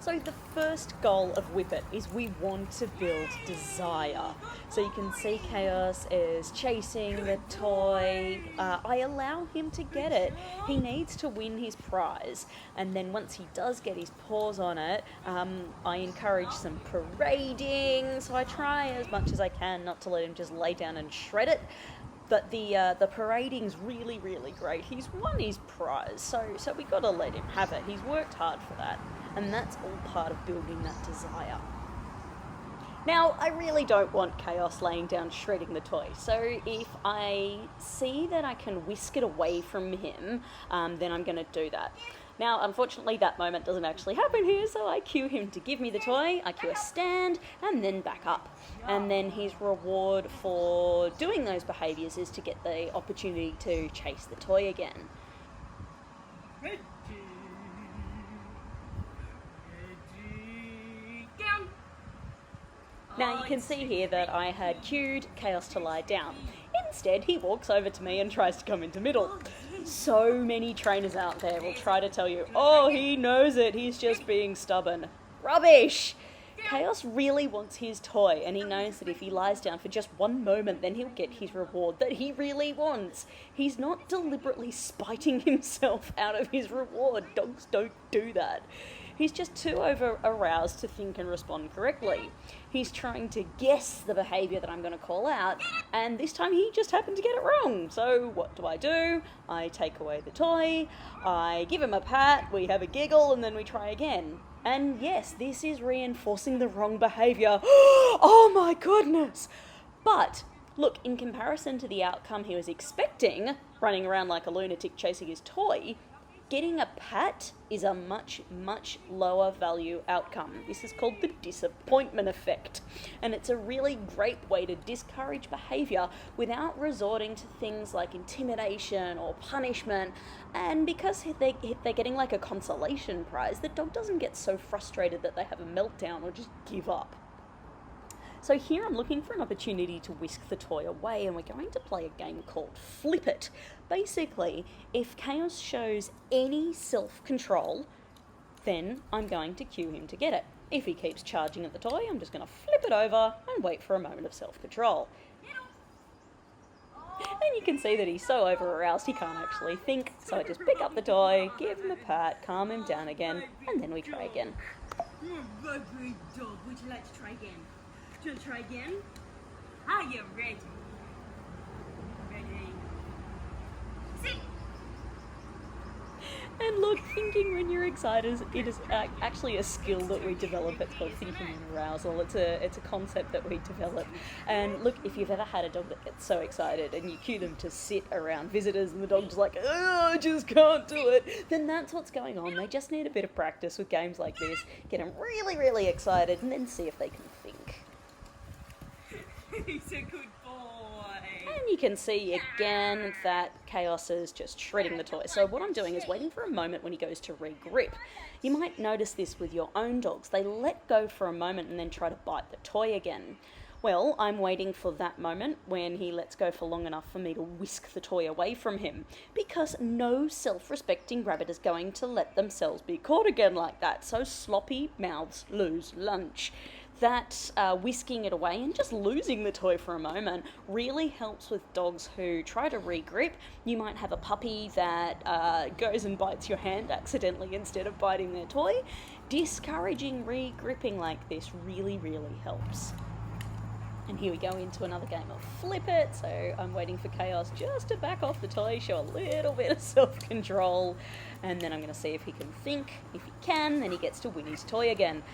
So the first goal of Whippet is we want to build desire. So you can see Chaos is chasing the toy. I allow him to get it. He needs to win his prize. And then once he does get his paws on it, I encourage some parading. So I try as much as I can not to let him just lay down and shred it. But the parading's really, really great. He's won his prize, so we got to let him have it. He's worked hard for that, and that's all part of building that desire. Now, I really don't want Chaos laying down shredding the toy, so if I see that I can whisk it away from him, then I'm going to do that. Now, unfortunately, that moment doesn't actually happen here, so I cue him to give me the toy, I cue a stand, and then back up. And then his reward for doing those behaviours is to get the opportunity to chase the toy again. Ready, down. Now you can see here that I had cued Chaos to lie down. Instead, he walks over to me and tries to come into middle. So many trainers out there will try to tell you, oh, he knows it, he's just being stubborn. Rubbish! Chaos really wants his toy, and he knows that if he lies down for just one moment, then he'll get his reward that he really wants. He's not deliberately spiting himself out of his reward. Dogs don't do that. He's just too over-aroused to think and respond correctly. He's trying to guess the behaviour that I'm going to call out, and this time he just happened to get it wrong. So what do? I take away the toy, I give him a pat, we have a giggle, and then we try again. And yes, this is reinforcing the wrong behaviour. Oh my goodness! But look, in comparison to the outcome he was expecting, running around like a lunatic chasing his toy, getting a pat is a much, much lower value outcome. This is called the disappointment effect. And it's a really great way to discourage behaviour without resorting to things like intimidation or punishment. And because they're getting like a consolation prize, the dog doesn't get so frustrated that they have a meltdown or just give up. So here I'm looking for an opportunity to whisk the toy away, and we're going to play a game called Flip It. Basically, if Chaos shows any self-control, then I'm going to cue him to get it. If he keeps charging at the toy, I'm just going to flip it over and wait for a moment of self-control. And you can see that he's so over-aroused he can't actually think, so I just pick up the toy, give him a pat, calm him down again, and then we try again. You're a lovely dog. Would you like to try again? Do you want to try again? Are you ready? Ready. Sit. And look, thinking when you're excited, it is actually a skill that we develop. It's called thinking and arousal. It's a concept that we develop. And look, if you've ever had a dog that gets so excited and you cue them to sit around visitors and the dog's like, oh, I just can't do it, then that's what's going on. They just need a bit of practice with games like this, get them really, really excited, and then see if they can think. He's a good boy. And you can see again that Chaos is just shredding the toy. So what I'm doing is waiting for a moment when he goes to re-grip. You might notice this with your own dogs. They let go for a moment and then try to bite the toy again. Well, I'm waiting for that moment when he lets go for long enough for me to whisk the toy away from him, because no self-respecting rabbit is going to let themselves be caught again like that. So sloppy mouths lose lunch. That whisking it away and just losing the toy for a moment really helps with dogs who try to re-grip. You might have a puppy that goes and bites your hand accidentally instead of biting their toy. Discouraging re-gripping like this really, really helps. And here we go into another game of Flip It. So I'm waiting for Chaos just to back off the toy, show a little bit of self-control, and then I'm going to see if he can think. If he can, then he gets to win his toy again.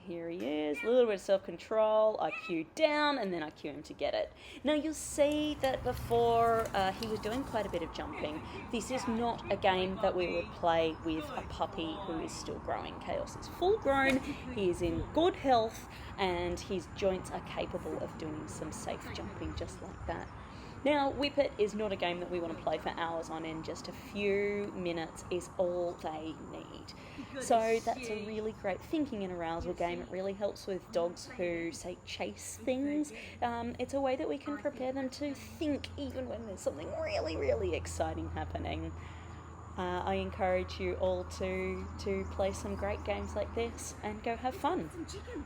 Here he is, a little bit of self-control, I cue down, and then I cue him to get it. Now you'll see that before he was doing quite a bit of jumping. This is not a game that we would play with a puppy who is still growing. Chaos is full grown, he is in good health, and his joints are capable of doing some safe jumping just like that. Now, Whip It is not a game that we want to play for hours on end. Just a few minutes is all they need. So that's a really great thinking and arousal game. It really helps with dogs who, say, chase things. It's a way that we can prepare them to think even when there's something really, really exciting happening. I encourage you all to play some great games like this and go have fun. Some chicken.